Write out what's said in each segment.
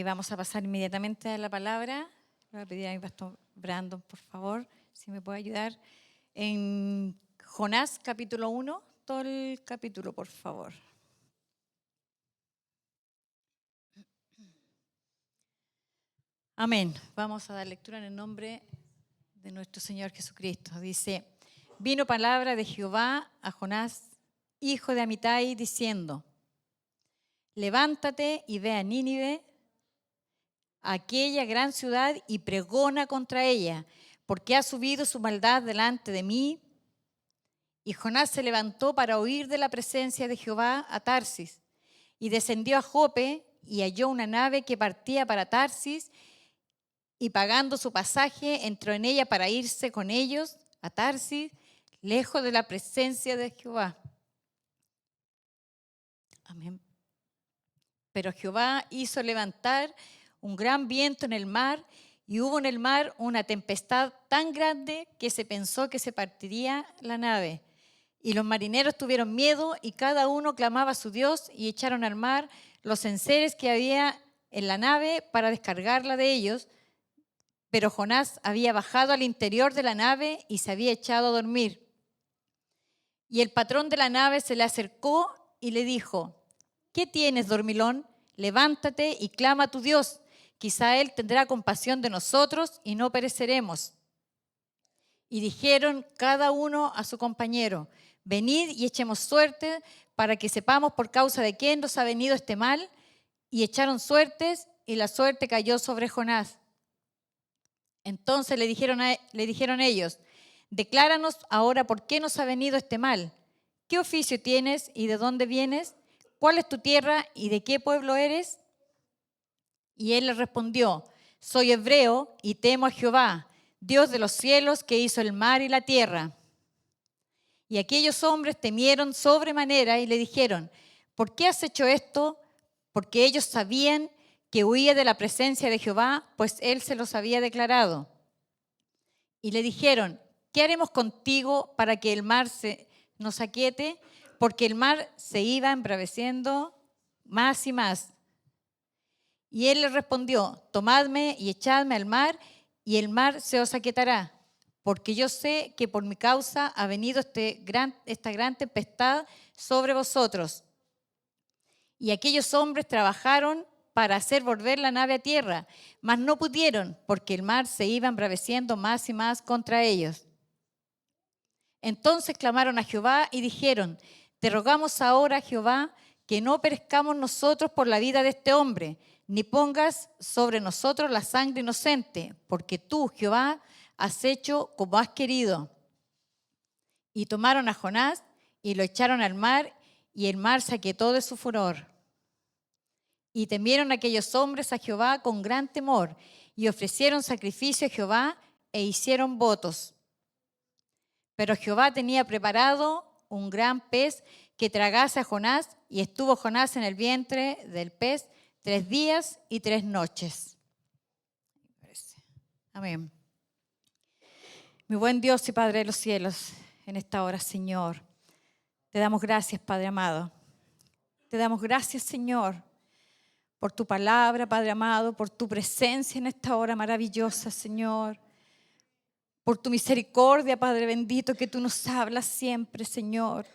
Vamos a pasar inmediatamente a la palabra. Le voy a pedir a mi pastor Brandon, por favor, si me puede ayudar. En Jonás, capítulo 1, todo el capítulo, por favor. Amén. Vamos a dar lectura en el nombre de nuestro Señor Jesucristo. Dice, vino palabra de Jehová a Jonás, hijo de Amitai, diciendo, levántate y ve a Nínive, aquella gran ciudad, y pregona contra ella, porque ha subido su maldad delante de mí. Y Jonás se levantó para huir de la presencia de Jehová a Tarsis, y descendió a Jope, y halló una nave que partía para Tarsis, y pagando su pasaje, entró en ella para irse con ellos a Tarsis, lejos de la presencia de Jehová. Amén. Pero Jehová hizo levantar un gran viento en el mar, y hubo en el mar una tempestad tan grande que se pensó que se partiría la nave. Y los marineros tuvieron miedo, y cada uno clamaba a su Dios, y echaron al mar los enseres que había en la nave para descargarla de ellos. Pero Jonás había bajado al interior de la nave y se había echado a dormir. Y el patrón de la nave se le acercó y le dijo, ¿qué tienes, dormilón? Levántate y clama a tu Dios. Quizá Él tendrá compasión de nosotros y no pereceremos. Y dijeron cada uno a su compañero, venid y echemos suerte para que sepamos por causa de quién nos ha venido este mal. Y echaron suertes, y la suerte cayó sobre Jonás. Entonces le dijeron ellos, decláranos ahora por qué nos ha venido este mal. ¿Qué oficio tienes y de dónde vienes? ¿Cuál es tu tierra y de qué pueblo eres? Y él les respondió, soy hebreo y temo a Jehová, Dios de los cielos, que hizo el mar y la tierra. Y aquellos hombres temieron sobremanera y le dijeron, ¿por qué has hecho esto? Porque ellos sabían que huía de la presencia de Jehová, pues él se los había declarado. Y le dijeron, ¿qué haremos contigo para que el mar nos aquiete? Porque el mar se iba embraveciendo más y más. Y él les respondió, tomadme y echadme al mar, y el mar se os aquietará. Porque yo sé que por mi causa ha venido esta gran tempestad sobre vosotros. Y aquellos hombres trabajaron para hacer volver la nave a tierra, mas no pudieron, porque el mar se iba embraveciendo más y más contra ellos. Entonces clamaron a Jehová y dijeron, te rogamos ahora, Jehová, que no perezcamos nosotros por la vida de este hombre, ni pongas sobre nosotros la sangre inocente, porque tú, Jehová, has hecho como has querido. Y tomaron a Jonás y lo echaron al mar, y el mar se aquietó de su furor. Y temieron aquellos hombres a Jehová con gran temor, y ofrecieron sacrificio a Jehová e hicieron votos. Pero Jehová tenía preparado un gran pez que tragase a Jonás, y estuvo Jonás en el vientre del pez 3 días y 3 noches. Amén. Mi buen Dios y Padre de los cielos, en esta hora, Señor, te damos gracias, Padre amado. Te damos gracias, Señor, por tu palabra, Padre amado, por tu presencia en esta hora maravillosa, Señor. Por tu misericordia, Padre bendito, que tú nos hablas siempre, Señor.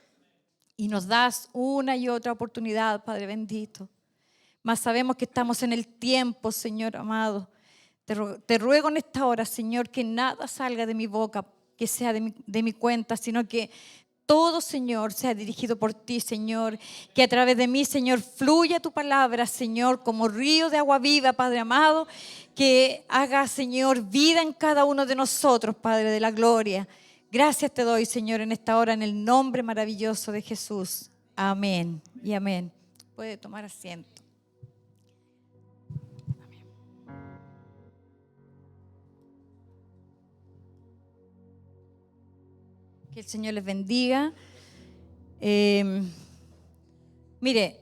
Y nos das una y otra oportunidad, Padre bendito. Mas sabemos que estamos en el tiempo, Señor amado. Te ruego en esta hora, Señor, que nada salga de mi boca, que sea de mi cuenta, sino que todo, Señor, sea dirigido por ti, Señor. Que a través de mí, Señor, fluya tu palabra, Señor, como río de agua viva, Padre amado. Que haga, Señor, vida en cada uno de nosotros, Padre de la gloria. Gracias te doy, Señor, en esta hora, en el nombre maravilloso de Jesús. Amén y amén. Puede tomar asiento. Que el Señor les bendiga. Mire,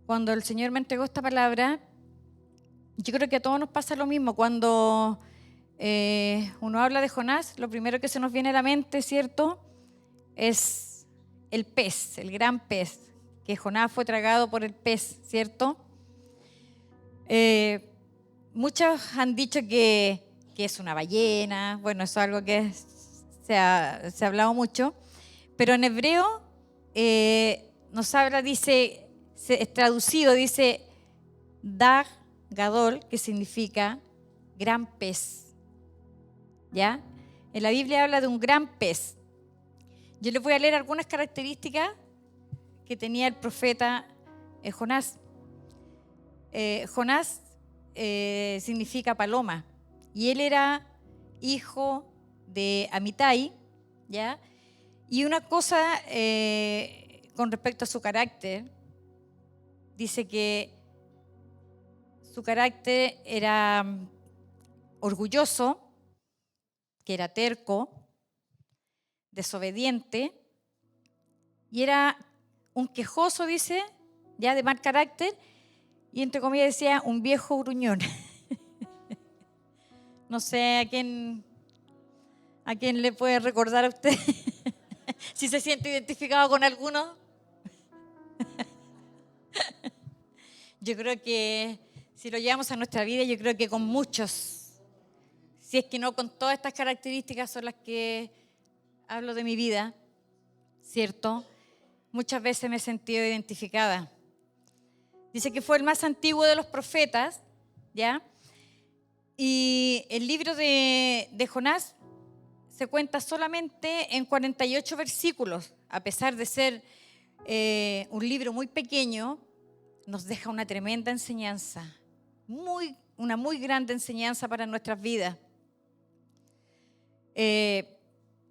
cuando el Señor me entregó esta palabra, yo creo que a todos nos pasa lo mismo. Cuando uno habla de Jonás, lo primero que se nos viene a la mente, ¿cierto?, es el pez, el gran pez, que Jonás fue tragado por el pez, ¿cierto? Muchos han dicho que es una ballena. Bueno, eso es algo que se ha hablado mucho. Pero en hebreo nos habla, dice, es traducido, dice Dag Gadol, que significa gran pez. ¿Ya? En la Biblia habla de un gran pez. Yo les voy a leer algunas características que tenía el profeta Jonás. Jonás significa paloma, y él era hijo de Amitai, ¿ya? Y una cosa con respecto a su carácter, dice que su carácter era orgulloso, que era terco, desobediente, y era un quejoso, dice, ya de mal carácter, y entre comillas decía un viejo gruñón. No sé a quién le puede recordar a usted si se siente identificado con alguno. Yo creo que si lo llevamos a nuestra vida, yo creo que con muchos, si es que no con todas estas características son las que hablo de mi vida, ¿cierto? Muchas veces me he sentido identificada. Dice que fue el más antiguo de los profetas, ¿ya? Y el libro de Jonás se cuenta solamente en 48 versículos. A pesar de ser un libro muy pequeño, nos deja una tremenda enseñanza, una muy grande enseñanza para nuestras vidas.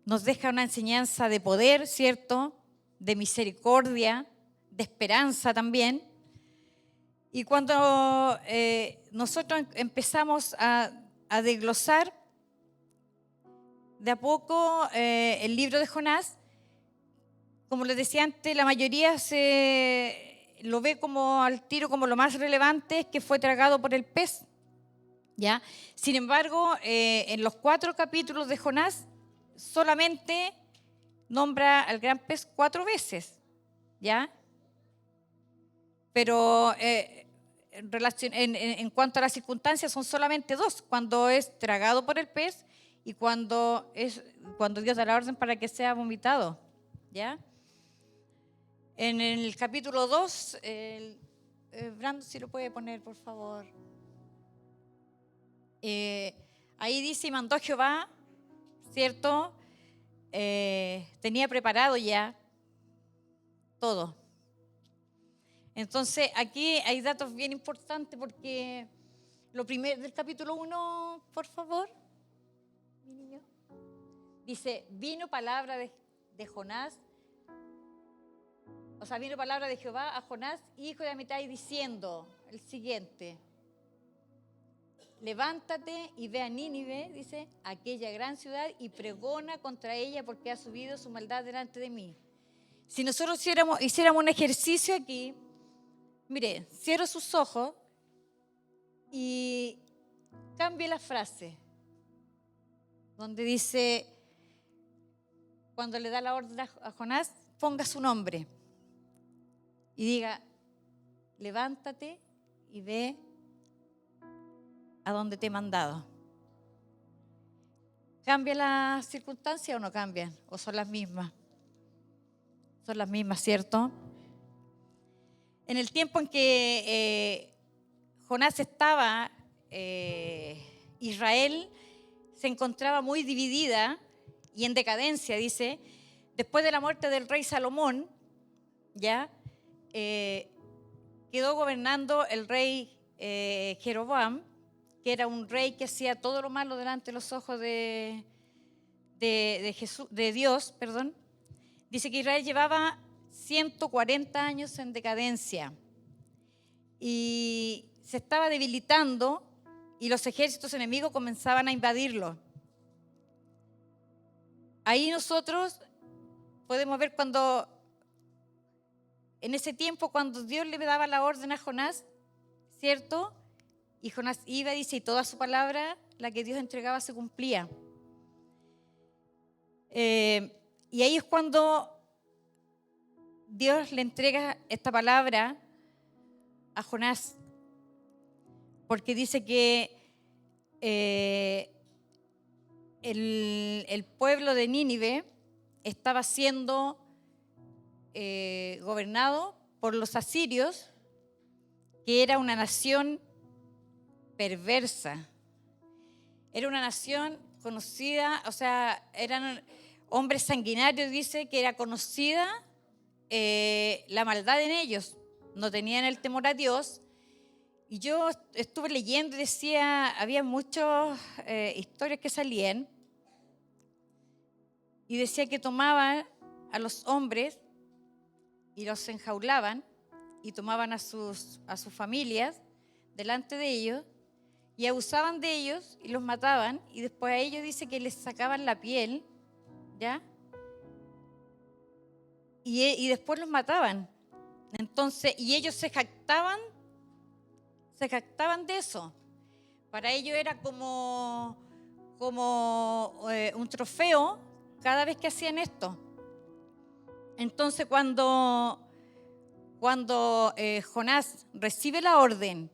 Nos deja una enseñanza de poder, ¿cierto? De misericordia, de esperanza también. Y cuando nosotros empezamos a desglosar de a poco el libro de Jonás, como les decía antes, la mayoría lo ve como al tiro como lo más relevante, es que fue tragado por el pez, ¿ya? Sin embargo, en los 4 capítulos de Jonás solamente nombra al gran pez 4 veces, ¿ya? Pero en cuanto a las circunstancias son solamente 2, cuando es tragado por el pez y cuando Dios da la orden para que sea vomitado, ¿ya? En el capítulo 2, Brando, si lo puede poner, por favor. Ahí dice, y mandó Jehová, ¿cierto? Tenía preparado ya todo. Entonces, aquí hay datos bien importantes porque lo primero del capítulo 1, por favor, mi niño, dice, vino palabra de Jonás, o sea, vino palabra de Jehová a Jonás, hijo de Amitai, diciendo el siguiente: levántate y ve a Nínive, dice, aquella gran ciudad, y pregona contra ella porque ha subido su maldad delante de mí. Si nosotros hiciéramos un ejercicio aquí, mire, cierro sus ojos y cambie la frase donde dice, cuando le da la orden a Jonás, ponga su nombre y diga, levántate y ve a donde te he mandado. ¿Cambia la circunstancia o no cambian? ¿O son las mismas? Son las mismas, ¿cierto? En el tiempo en que Jonás estaba, Israel se encontraba muy dividida y en decadencia, dice, después de la muerte del rey Salomón, ya quedó gobernando el rey Jeroboam, que era un rey que hacía todo lo malo delante de los ojos de Dios, perdón. Dice que Israel llevaba 140 años en decadencia y se estaba debilitando y los ejércitos enemigos comenzaban a invadirlo. Ahí nosotros podemos ver cuando, en ese tiempo, cuando Dios le daba la orden a Jonás, ¿cierto? Y Jonás iba, dice, y toda su palabra, la que Dios entregaba, se cumplía. Y ahí es cuando Dios le entrega esta palabra a Jonás. porque dice que el pueblo de Nínive estaba siendo gobernado por los asirios, que era una nación perversa. Era una nación conocida, o sea, eran hombres sanguinarios, dice que era conocida la maldad en ellos. No tenían el temor a Dios. Y yo estuve leyendo y decía, había muchas historias que salían y decía que tomaban a los hombres y los enjaulaban y tomaban a sus familias delante de ellos y abusaban de ellos y los mataban, y después a ellos dice que les sacaban la piel, ¿ya? Y después los mataban. Entonces, y ellos se jactaban de eso. Para ellos era como un trofeo cada vez que hacían esto. Entonces, cuando Jonás recibe la orden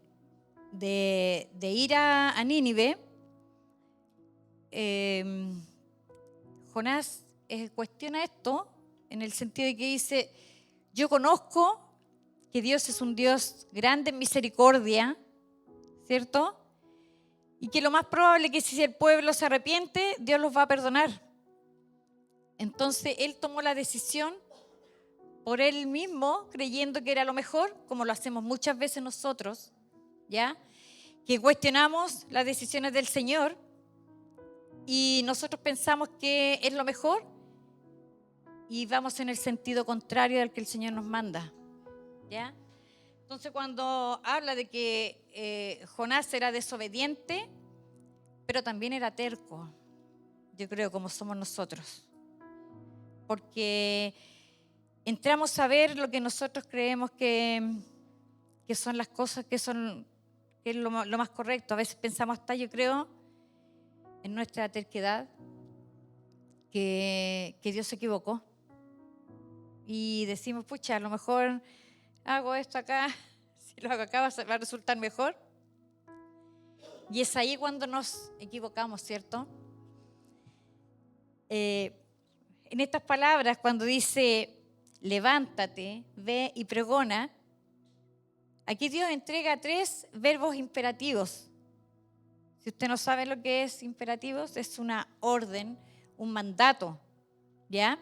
de ir a Nínive, Jonás cuestiona esto en el sentido de que dice, yo conozco que Dios es un Dios grande en misericordia, ¿cierto? Y que lo más probable es que si el pueblo se arrepiente, Dios los va a perdonar. Entonces él tomó la decisión por él mismo, creyendo que era lo mejor, como lo hacemos muchas veces nosotros, ¿ya? Que cuestionamos las decisiones del Señor y nosotros pensamos que es lo mejor y vamos en el sentido contrario del que el Señor nos manda, ¿ya? Entonces, cuando habla de que Jonás era desobediente, pero también era terco, yo creo, como somos nosotros, porque entramos a ver lo que nosotros creemos que son las cosas que es lo más correcto. A veces pensamos hasta, yo creo, en nuestra terquedad, que Dios se equivocó. Y decimos, pucha, a lo mejor hago esto acá, si lo hago acá va a resultar mejor. Y es ahí cuando nos equivocamos, ¿cierto? En estas palabras, cuando dice, levántate, ve y pregona, aquí Dios entrega 3 verbos imperativos. Si usted no sabe lo que es imperativos, es una orden, un mandato, ¿ya?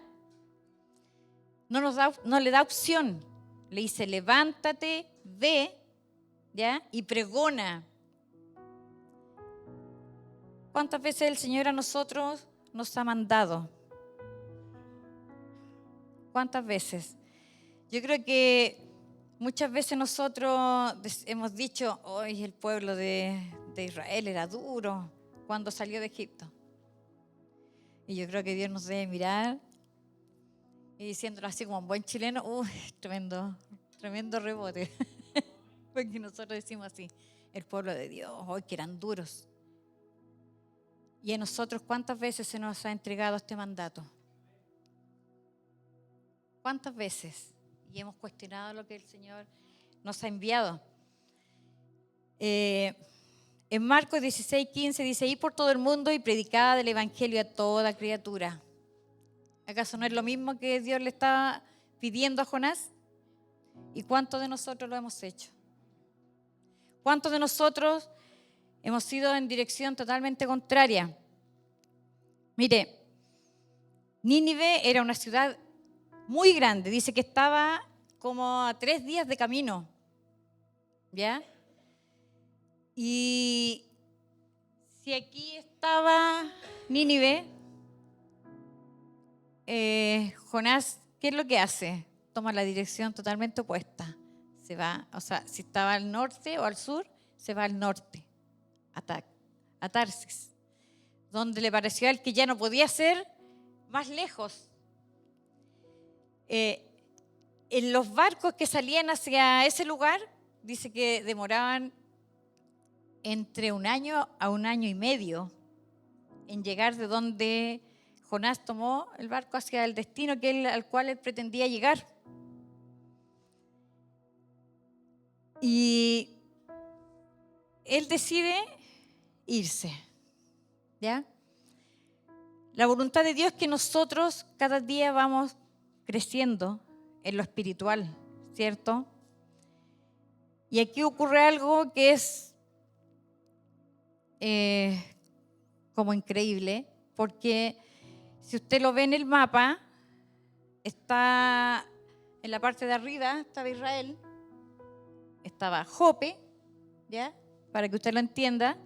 No le da opción. Le dice, levántate, ve, ¿ya? Y pregona. ¿Cuántas veces el Señor a nosotros nos ha mandado? ¿Cuántas veces? Yo creo que muchas veces nosotros hemos dicho, hoy el pueblo de Israel era duro cuando salió de Egipto. Y yo creo que Dios nos debe mirar y diciéndolo así como un buen chileno, tremendo rebote. Porque nosotros decimos así, el pueblo de Dios, hoy que eran duros. Y a nosotros, ¿cuántas veces se nos ha entregado este mandato? ¿Cuántas veces? Y hemos cuestionado lo que el Señor nos ha enviado. En Marcos 16:15 dice, id por todo el mundo y predicad el evangelio a toda criatura. ¿Acaso no es lo mismo que Dios le estaba pidiendo a Jonás? ¿Y cuántos de nosotros lo hemos hecho? ¿Cuántos de nosotros hemos ido en dirección totalmente contraria? Mire, Nínive era una ciudad muy grande, dice que estaba como a 3 días de camino, ¿ya? Y si aquí estaba Nínive, Jonás, ¿qué es lo que hace? Toma la dirección totalmente opuesta. Se va, o sea, si estaba al norte o al sur, se va al norte, a Tarsis, donde le pareció a él que ya no podía ser más lejos. En los barcos que salían hacia ese lugar, dice que demoraban entre 1 año a 1 año y medio en llegar de donde Jonás tomó el barco hacia el destino al cual él pretendía llegar. Y él decide irse, ¿ya? La voluntad de Dios es que nosotros cada día vamos creciendo en lo espiritual, ¿cierto? Y aquí ocurre algo que es como increíble, porque si usted lo ve en el mapa, está en la parte de arriba, estaba Israel, estaba Jope, ¿ya? Para que usted lo entienda.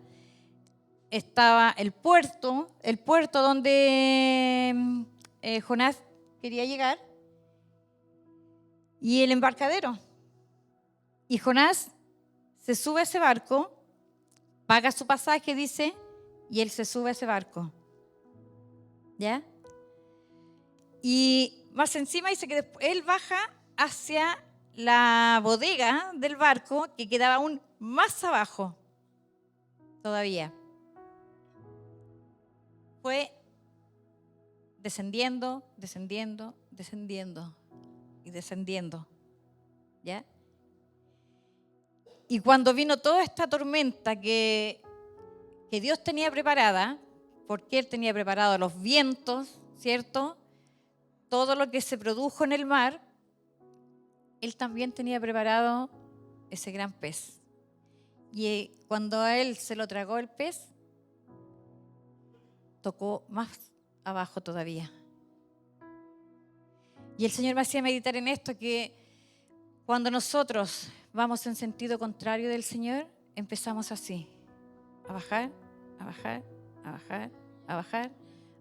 Estaba el puerto donde Jonás quería llegar, y el embarcadero. Y Jonás se sube a ese barco, paga su pasaje, dice, y él se sube a ese barco. ¿Ya? Y más encima dice que después él baja hacia la bodega del barco, que quedaba aún más abajo todavía. Fue descendiendo, descendiendo, descendiendo y descendiendo. ¿Ya? Y cuando vino toda esta tormenta que Dios tenía preparada, porque Él tenía preparado los vientos, ¿cierto? Todo lo que se produjo en el mar, Él también tenía preparado ese gran pez. Y cuando a Él se lo tragó el pez, tocó más abajo todavía. Y el Señor me hacía meditar en esto, que cuando nosotros vamos en sentido contrario del Señor, empezamos así, a bajar, a bajar, a bajar, a bajar,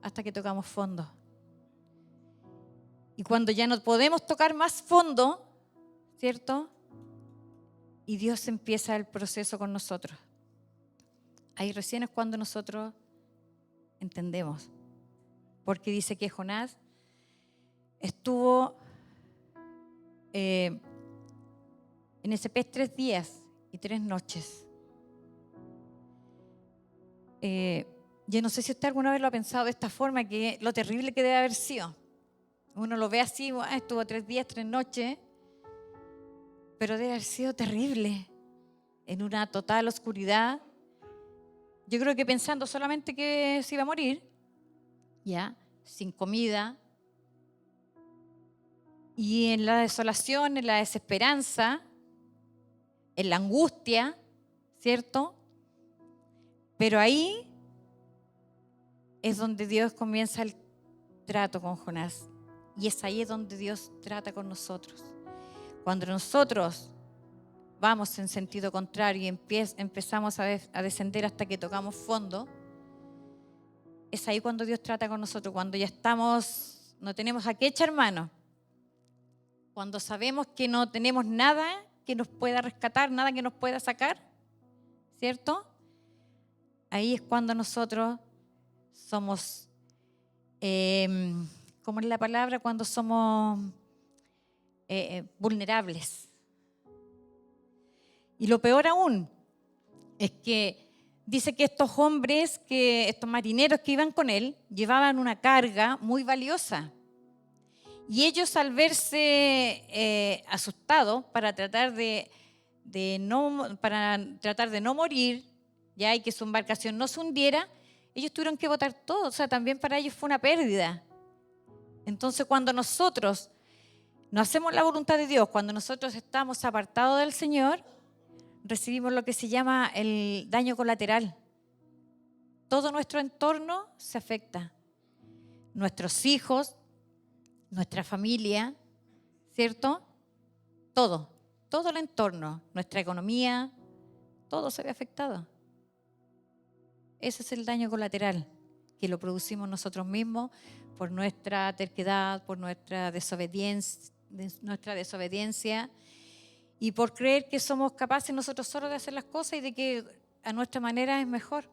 hasta que tocamos fondo. Y cuando ya no podemos tocar más fondo, ¿cierto? Y Dios empieza el proceso con nosotros. Ahí recién es cuando nosotros entendemos. Porque dice que Jonás estuvo en ese pez 3 días y 3 noches. Yo no sé si usted alguna vez lo ha pensado de esta forma, que lo terrible que debe haber sido. Uno lo ve así, estuvo 3 días, 3 noches, pero debe haber sido terrible, en una total oscuridad. Yo creo que pensando solamente que se iba a morir, ya, sin comida, y en la desolación, en la desesperanza, en la angustia, ¿cierto? Pero ahí es donde Dios comienza el trato con Jonás. Y es ahí donde Dios trata con nosotros. Cuando nosotros vamos en sentido contrario y empezamos a descender hasta que tocamos fondo, es ahí cuando Dios trata con nosotros, cuando ya estamos, no tenemos a qué echar mano, cuando sabemos que no tenemos nada que nos pueda rescatar, nada que nos pueda sacar, ¿cierto? Ahí es cuando nosotros somos, ¿cómo es la palabra? Cuando somos vulnerables. Y lo peor aún es que dice que estos hombres, estos marineros que iban con él, llevaban una carga muy valiosa. Y ellos, al verse asustados para tratar de no morir, ya, y que su embarcación no se hundiera, ellos tuvieron que botar todo. O sea, también para ellos fue una pérdida. Entonces, cuando nosotros no hacemos la voluntad de Dios, cuando nosotros estamos apartados del Señor, recibimos lo que se llama el daño colateral. Todo nuestro entorno se afecta. Nuestros hijos, nuestra familia, ¿cierto? Todo el entorno, nuestra economía, todo se ve afectado. Ese es el daño colateral, que lo producimos nosotros mismos por nuestra terquedad, por nuestra desobediencia y por creer que somos capaces nosotros solos de hacer las cosas y de que a nuestra manera es mejor.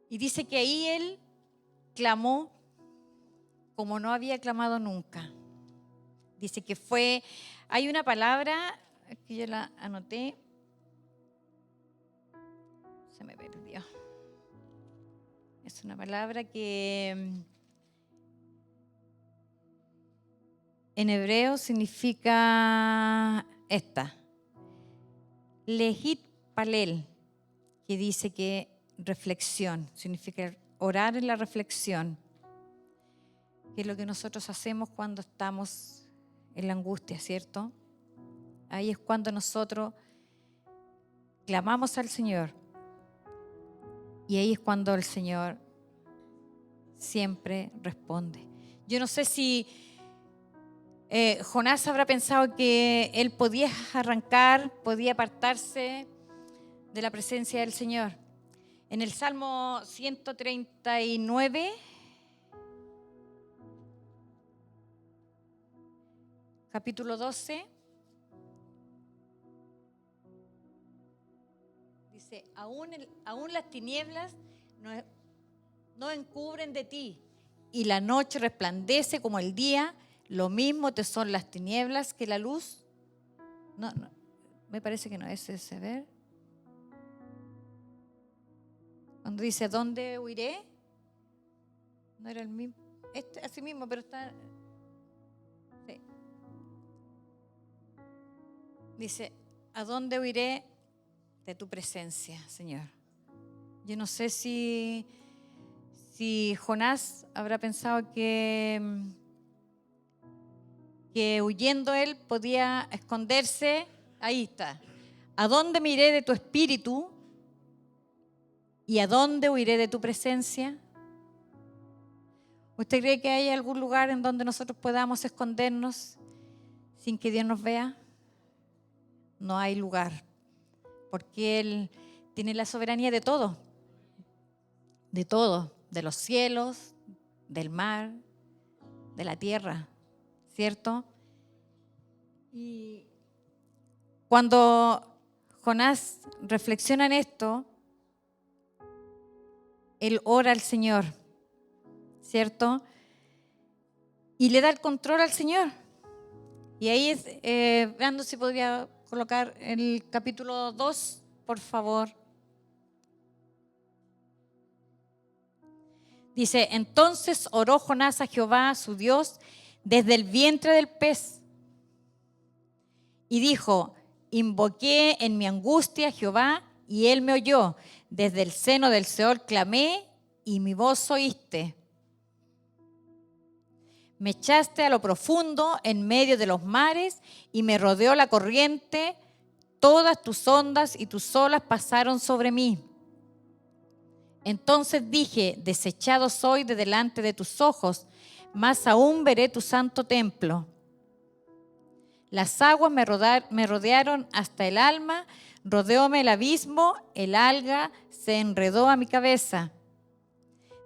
Y dice que ahí él clamó como no había clamado nunca. Dice que hay una palabra que yo la anoté, se me perdió. Es una palabra que en hebreo significa esta: palel, que dice que reflexión, significa orar en la reflexión, que es lo que nosotros hacemos cuando estamos en la angustia, ¿cierto? Ahí es cuando nosotros clamamos al Señor y ahí es cuando el Señor siempre responde. Yo no sé si Jonás habrá pensado que él podía arrancar, podía apartarse de la presencia del Señor. En el Salmo 139, capítulo 12, dice, aún las tinieblas no encubren de ti, y la noche resplandece como el día, lo mismo te son las tinieblas que la luz. No, me parece que no es ese, ver. Cuando dice, ¿dónde huiré? No era el mismo. Así mismo, pero está... Sí. Dice, ¿a dónde huiré de tu presencia, Señor? Yo no sé si Jonás habrá pensado que huyendo él podía esconderse. Ahí está. ¿A dónde me iré de tu espíritu? ¿Y a dónde huiré de tu presencia? ¿Usted cree que hay algún lugar en donde nosotros podamos escondernos sin que Dios nos vea? No hay lugar, porque Él tiene la soberanía de todo, de los cielos, del mar, de la tierra, ¿cierto? Y cuando Jonás reflexiona en esto, él ora al Señor, ¿cierto? Y le da el control al Señor. Y ahí es, Brando, si podría colocar el capítulo 2, por favor. Dice, entonces oró Jonás a Jehová, su Dios, desde el vientre del pez. Y dijo, invoqué en mi angustia a Jehová, y él me oyó. Desde el seno del Seol clamé, y mi voz oíste. Me echaste a lo profundo, en medio de los mares, y me rodeó la corriente. Todas tus ondas y tus olas pasaron sobre mí. Entonces dije, desechado soy de delante de tus ojos, más aún veré tu santo templo. Las aguas me rodearon hasta el alma, rodeóme el abismo, el alga se enredó a mi cabeza.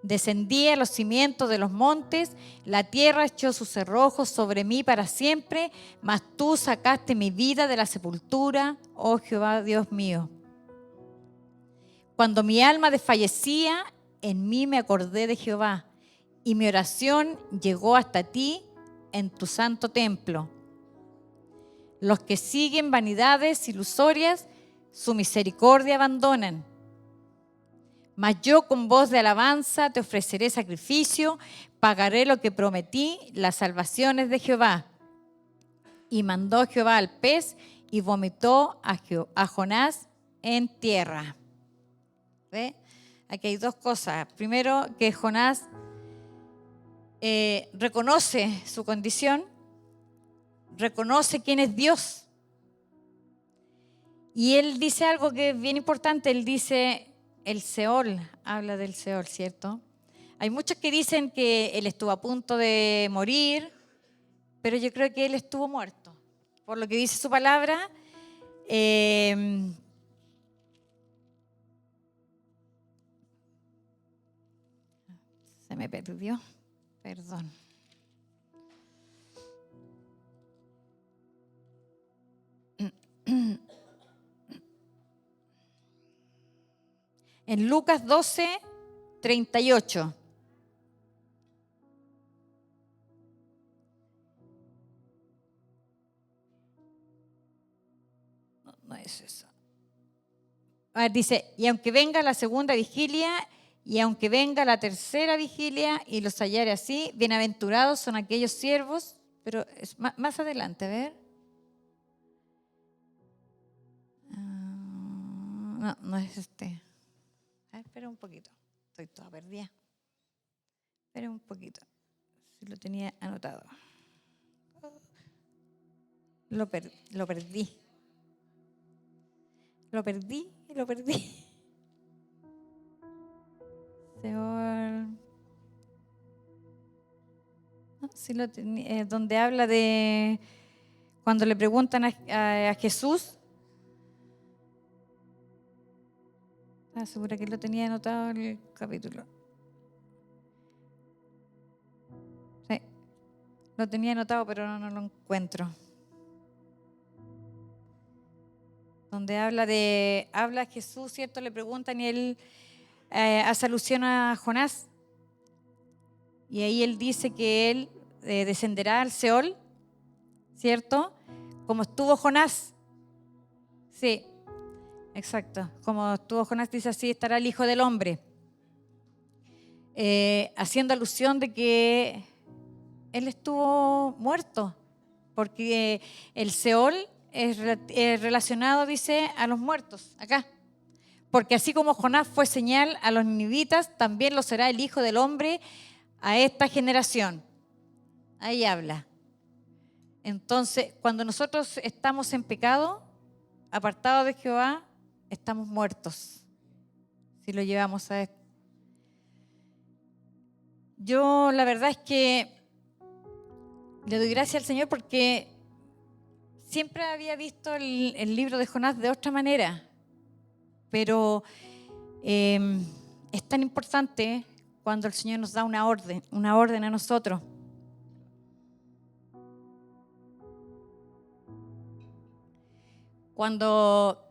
Descendí a los cimientos de los montes, la tierra echó sus cerrojos sobre mí para siempre, mas tú sacaste mi vida de la sepultura, oh Jehová Dios mío. Cuando mi alma desfallecía, en mí me acordé de Jehová, y mi oración llegó hasta ti en tu santo templo. Los que siguen vanidades ilusorias, su misericordia abandonan. Mas yo con voz de alabanza te ofreceré sacrificio, pagaré lo que prometí, las salvaciones de Jehová. Y mandó Jehová al pez y vomitó a Jonás en tierra. ¿Ve? Aquí hay dos cosas. Primero, que Jonás reconoce su condición, reconoce quién es Dios. Y él dice algo que es bien importante, él dice... El Seol, habla del Seol, ¿cierto? Hay muchos que dicen que él estuvo a punto de morir, pero yo creo que él estuvo muerto. Por lo que dice su palabra, se me perdió, perdón. En Lucas 12, 38. No es eso. A ver, dice, y aunque venga la segunda vigilia, y aunque venga la tercera vigilia, y los hallare así, bienaventurados son aquellos siervos, pero es más adelante, a ver. No, no es este. A ver, espera un poquito. Estoy toda perdida. Espera un poquito. Si lo tenía anotado. Lo perdí. Lo perdí. Señor. No, sí lo tenía, donde habla de cuando le preguntan a Jesús. Estaba segura que lo tenía anotado en el capítulo. Sí, lo tenía anotado, pero no lo encuentro. Donde habla Jesús, ¿cierto? Le preguntan y él hace alusión a Jonás. Y ahí él dice que él descenderá al Seol, ¿cierto? Como estuvo Jonás. Sí, exacto. Como estuvo Jonás, dice así, estará el Hijo del Hombre. Haciendo alusión de que él estuvo muerto. Porque el Seol es relacionado, dice, a los muertos, acá. Porque así como Jonás fue señal a los ninivitas, también lo será el Hijo del Hombre a esta generación. Ahí habla. Entonces, cuando nosotros estamos en pecado, apartados de Jehová, estamos muertos. Si lo llevamos a esto. Yo la verdad es que le doy gracias al Señor porque siempre había visto el libro de Jonás de otra manera. Pero es tan importante cuando el Señor nos da una orden a nosotros. Cuando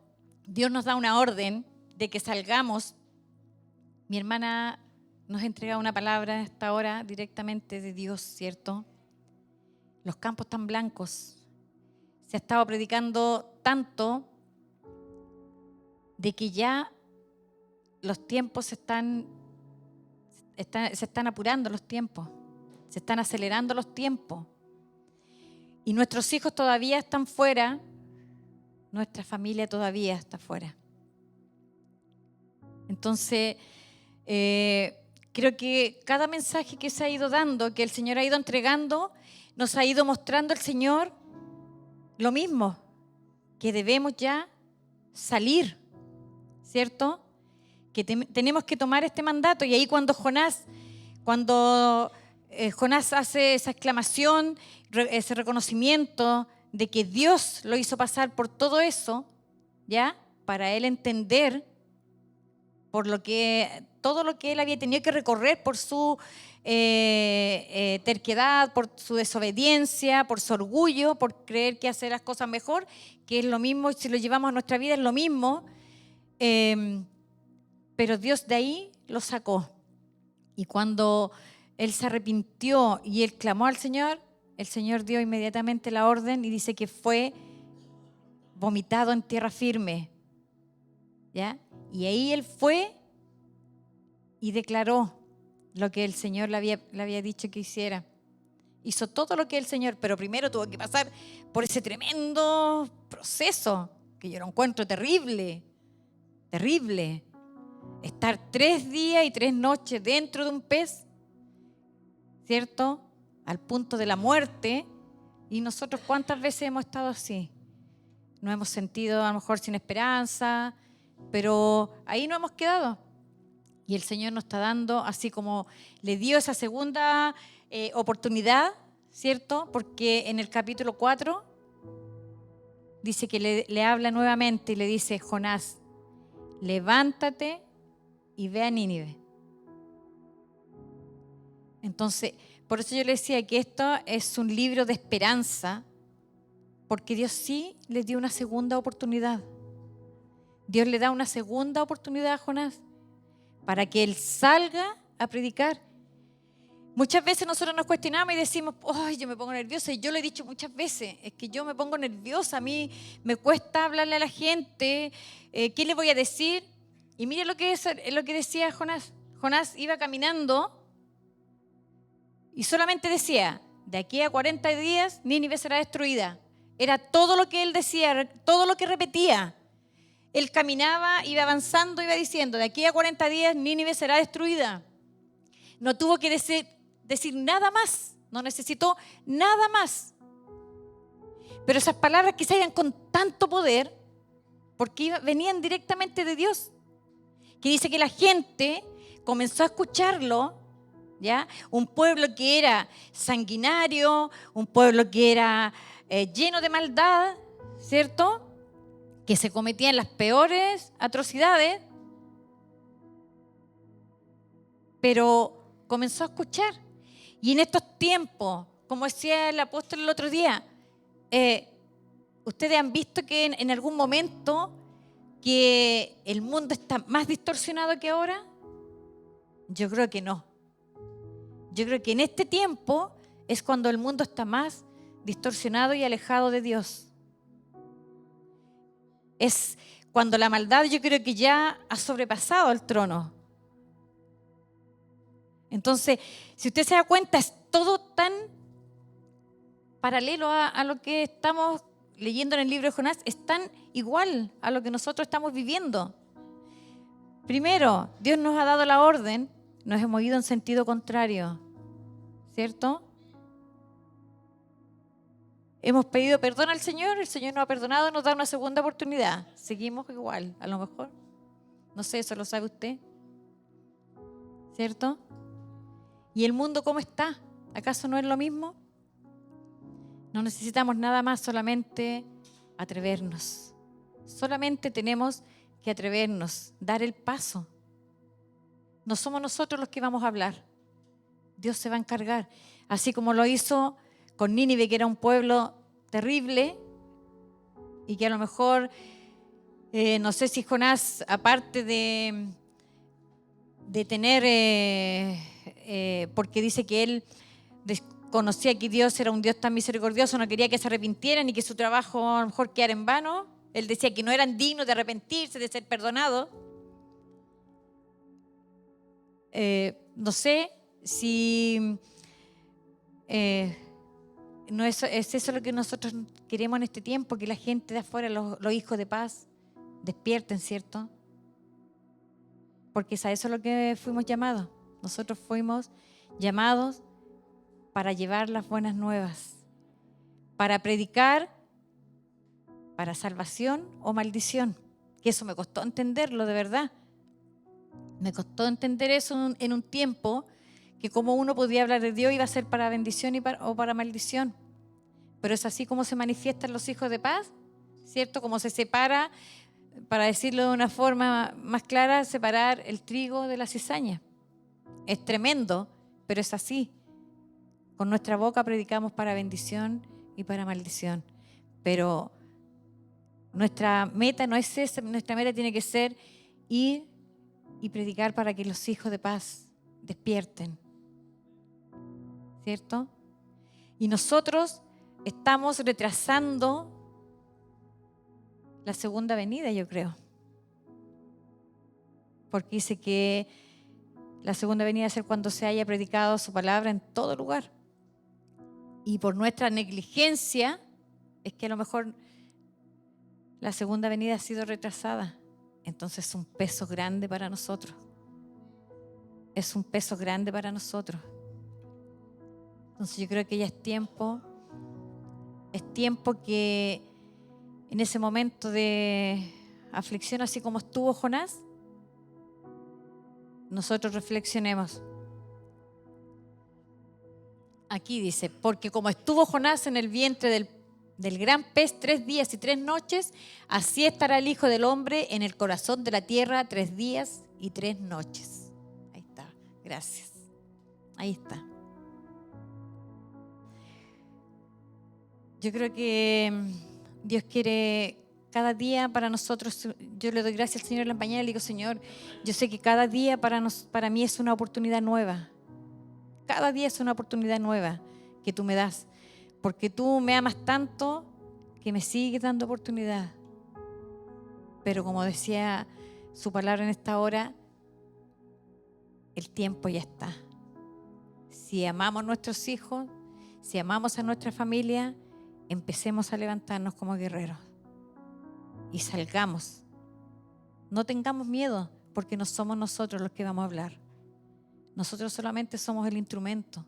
Dios nos da una orden de que salgamos, mi hermana nos entrega una palabra a esta hora directamente de Dios, ¿cierto? Los campos están blancos. Se ha estado predicando tanto de que ya los tiempos se están apurando los tiempos, se están acelerando los tiempos. Y nuestros hijos todavía están fuera, nuestra familia todavía está fuera. Entonces, creo que cada mensaje que se ha ido dando, que el Señor ha ido entregando, nos ha ido mostrando el Señor lo mismo, que debemos ya salir, ¿cierto? Que tenemos que tomar este mandato. Y ahí cuando Jonás hace esa exclamación, ese reconocimiento de que Dios lo hizo pasar por todo eso, ¿ya? Para él entender todo lo que él había tenido que recorrer por su terquedad, por su desobediencia, por su orgullo, por creer que hacer las cosas mejor, que es lo mismo, si lo llevamos a nuestra vida es lo mismo, pero Dios de ahí lo sacó. Y cuando él se arrepintió y él clamó al Señor, el Señor dio inmediatamente la orden y dice que fue vomitado en tierra firme, ¿ya? Y ahí él fue y declaró lo que el Señor le había dicho que hiciera. Hizo todo lo que el Señor, pero primero tuvo que pasar por ese tremendo proceso que yo lo encuentro terrible, terrible. Estar 3 días y 3 noches dentro de un pez, ¿cierto? Al punto de la muerte. Y nosotros, ¿cuántas veces hemos estado así? Nos hemos sentido a lo mejor sin esperanza, pero ahí no hemos quedado. Y el Señor nos está dando, así como le dio esa segunda oportunidad, ¿cierto? Porque en el capítulo 4 dice que le habla nuevamente y le dice: Jonás, levántate y ve a Nínive. Entonces, por eso yo le decía que esto es un libro de esperanza, porque Dios sí le dio una segunda oportunidad. Dios le da una segunda oportunidad a Jonás para que él salga a predicar. Muchas veces nosotros nos cuestionamos y decimos: ¡ay, yo me pongo nerviosa! Y yo lo he dicho muchas veces, es que yo me pongo nerviosa, a mí me cuesta hablarle a la gente, ¿qué le voy a decir? Y mire lo que decía Jonás. Jonás iba caminando y solamente decía: de aquí a 40 días Nínive será destruida. Era todo lo que él decía, todo lo que repetía. él caminaba, iba avanzando, iba diciendo, de aquí a 40 días Nínive será destruida. No tuvo que decir nada más, no necesitó nada más. Pero esas palabras quizás eran con tanto poder, porque venían directamente de Dios, que dice que la gente comenzó a escucharlo, ¿ya? Un pueblo que era sanguinario, un pueblo que era lleno de maldad, ¿cierto? Que se cometían las peores atrocidades, pero comenzó a escuchar. Y en estos tiempos, como decía el apóstol el otro día, ustedes han visto que en algún momento que el mundo está más distorsionado que ahora. Yo creo que no. Yo creo que en este tiempo es cuando el mundo está más distorsionado y alejado de Dios. Es cuando la maldad, yo creo que ya ha sobrepasado el trono. Entonces, si usted se da cuenta, es todo tan paralelo a lo que estamos leyendo en el libro de Jonás, es tan igual a lo que nosotros estamos viviendo. Primero, Dios nos ha dado la orden, nos hemos ido en sentido contrario, ¿cierto? Hemos pedido perdón al Señor, el Señor nos ha perdonado, nos da una segunda oportunidad. Seguimos igual, a lo mejor. No sé, eso lo sabe usted, ¿cierto? ¿Y el mundo cómo está? ¿Acaso no es lo mismo? No necesitamos nada más, solamente atrevernos. Solamente tenemos que atrevernos, dar el paso. No somos nosotros los que vamos a hablar. Dios se va a encargar. Así como lo hizo con Nínive, que era un pueblo terrible y que a lo mejor, no sé si Jonás, aparte de tener, porque dice que él conocía que Dios era un Dios tan misericordioso, no quería que se arrepintieran y que su trabajo a lo mejor quedara en vano. Él decía que no eran dignos de arrepentirse, de ser perdonados. No sé si no es eso lo que nosotros queremos en este tiempo, que la gente de afuera, los hijos de paz, despierten, ¿cierto? Porque es a eso lo que fuimos llamados. Nosotros fuimos llamados para llevar las buenas nuevas, para predicar, para salvación o maldición. Que eso me costó entenderlo, de verdad. Me costó entender eso en un tiempo que como uno podía hablar de Dios iba a ser para bendición o para maldición. Pero es así como se manifiestan los hijos de paz, ¿cierto? Como se separa, para decirlo de una forma más clara, separar el trigo de la cizaña. Es tremendo, pero es así. Con nuestra boca predicamos para bendición y para maldición. Pero nuestra meta no es esa, nuestra meta tiene que ser ir y predicar para que los hijos de paz despierten, ¿cierto? Y nosotros estamos retrasando la segunda venida, yo creo. Porque dice que la segunda venida va a ser cuando se haya predicado su palabra en todo lugar. Y por nuestra negligencia es que a lo mejor la segunda venida ha sido retrasada. Entonces es un peso grande para nosotros. Es un peso grande para nosotros. Entonces yo creo que ya es tiempo que en ese momento de aflicción, así como estuvo Jonás, nosotros reflexionemos. Aquí dice, porque como estuvo Jonás en el vientre del gran pez 3 días y 3 noches, así estará el Hijo del Hombre en el corazón de la tierra 3 días y 3 noches. Ahí está, gracias. Ahí está. Yo creo que Dios quiere cada día para nosotros. Yo le doy gracias al Señor en la mañana y le digo, Señor, yo sé que cada día para mí es una oportunidad nueva. Cada día es una oportunidad nueva que tú me das. Porque tú me amas tanto que me sigues dando oportunidad. Pero como decía su palabra en esta hora, el tiempo ya está. Si amamos a nuestros hijos, si amamos a nuestra familia, empecemos a levantarnos como guerreros y salgamos No tengamos miedo, porque no somos nosotros los que vamos a hablar. Nosotros solamente somos el instrumento.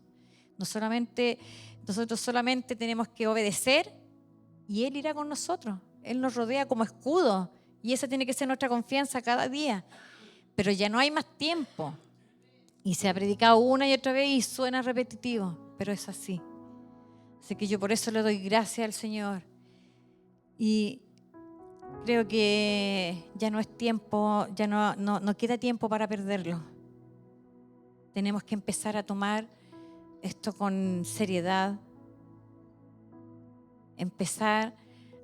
Nosotros solamente tenemos que obedecer y Él irá con nosotros. Él nos rodea como escudo y esa tiene que ser nuestra confianza cada día. Pero ya no hay más tiempo. Y se ha predicado una y otra vez y suena repetitivo, pero es así. Así que yo por eso le doy gracias al Señor. Y creo que ya no es tiempo, ya no queda tiempo para perderlo. Tenemos que empezar a tomar esto con seriedad. Empezar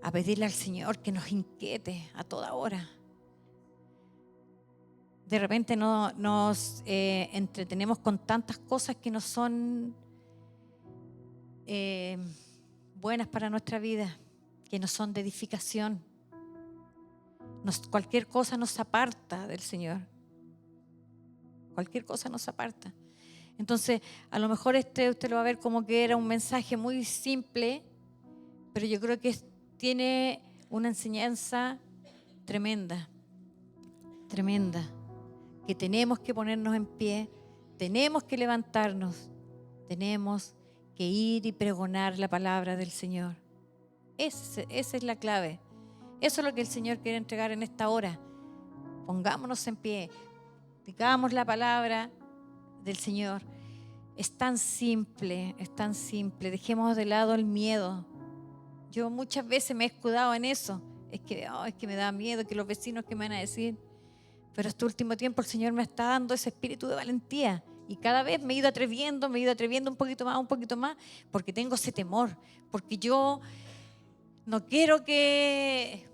a pedirle al Señor que nos inquiete a toda hora. De repente nos entretenemos con tantas cosas que no son buenas para nuestra vida, que no son de edificación. Cualquier cosa nos aparta del Señor. Cualquier cosa nos aparta. Entonces, a lo mejor usted lo va a ver como que era un mensaje muy simple, pero yo creo que tiene una enseñanza tremenda, tremenda. Que tenemos que ponernos en pie, tenemos que levantarnos, tenemos que ir y pregonar la palabra del Señor. Esa es la clave. Eso es lo que el Señor quiere entregar en esta hora. Pongámonos en pie, digamos la palabra del Señor. Es tan simple, es tan simple. Dejemos de lado el miedo. Yo muchas veces me he escudado en eso. Es que me da miedo, que los vecinos que me van a decir. Pero este último tiempo el Señor me está dando ese espíritu de valentía. Y cada vez me he ido atreviendo un poquito más, porque tengo ese temor. Porque yo no quiero que...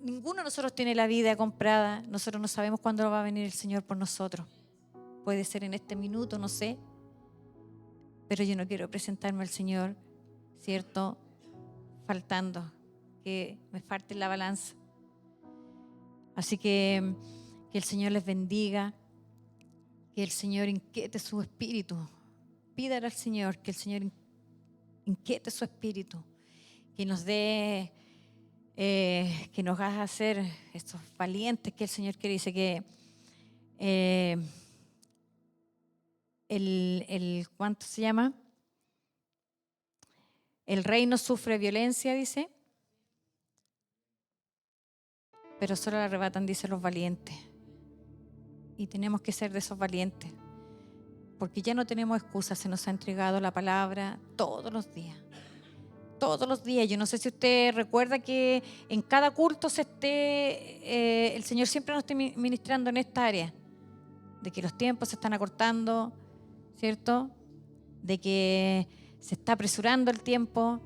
Ninguno de nosotros tiene la vida comprada. Nosotros no sabemos cuándo va a venir el Señor por nosotros. Puede ser en este minuto, no sé. Pero yo no quiero presentarme al Señor, ¿cierto? Faltando, que me falte la balanza. Así que el Señor les bendiga, que el Señor inquiete su espíritu. Pídale al Señor que el Señor inquiete su espíritu, que nos dé, que nos haga ser estos valientes que el Señor quiere. Dice que ¿cuánto se llama? El reino sufre violencia, dice, pero solo la arrebatan, dice, los valientes. Y tenemos que ser de esos valientes, porque ya no tenemos excusas. Se nos ha entregado la palabra todos los días. Todos los días. Yo no sé si usted recuerda que en cada culto el Señor siempre nos está ministrando en esta área, de que los tiempos se están acortando, ¿cierto? De que se está apresurando el tiempo.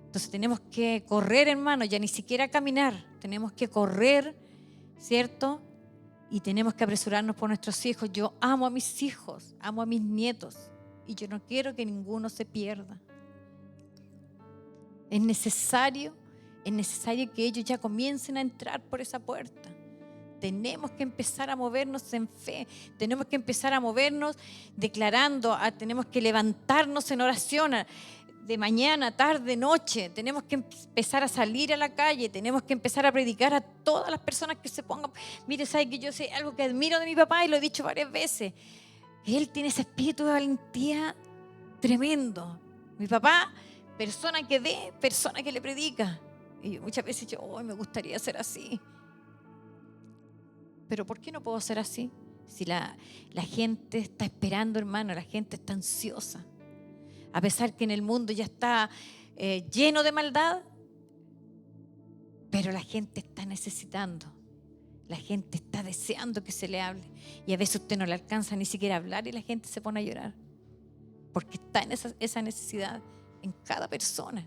Entonces tenemos que correr, hermano, ya ni siquiera caminar. Tenemos que correr, ¿cierto? Y tenemos que apresurarnos por nuestros hijos. Yo amo a mis hijos, amo a mis nietos, y yo no quiero que ninguno se pierda. Es necesario que ellos ya comiencen a entrar por esa puerta. Tenemos que empezar a movernos en fe. Tenemos que empezar a movernos declarando. Tenemos que levantarnos en oración de mañana, tarde, noche. Tenemos que empezar a salir a la calle. Tenemos que empezar a predicar a todas las personas que se pongan. Mire, ¿sabe que yo sé algo que admiro de mi papá y lo he dicho varias veces? Él tiene ese espíritu de valentía tremendo. Mi papá, persona que ve, persona que le predica. Y muchas veces me gustaría ser así. Pero ¿por qué no puedo ser así? Si la gente está esperando, hermano, la gente está ansiosa. A pesar que en el mundo ya está lleno de maldad, pero la gente está necesitando. La gente está deseando que se le hable. Y a veces usted no le alcanza ni siquiera a hablar y la gente se pone a llorar. Porque está en esa necesidad en cada persona.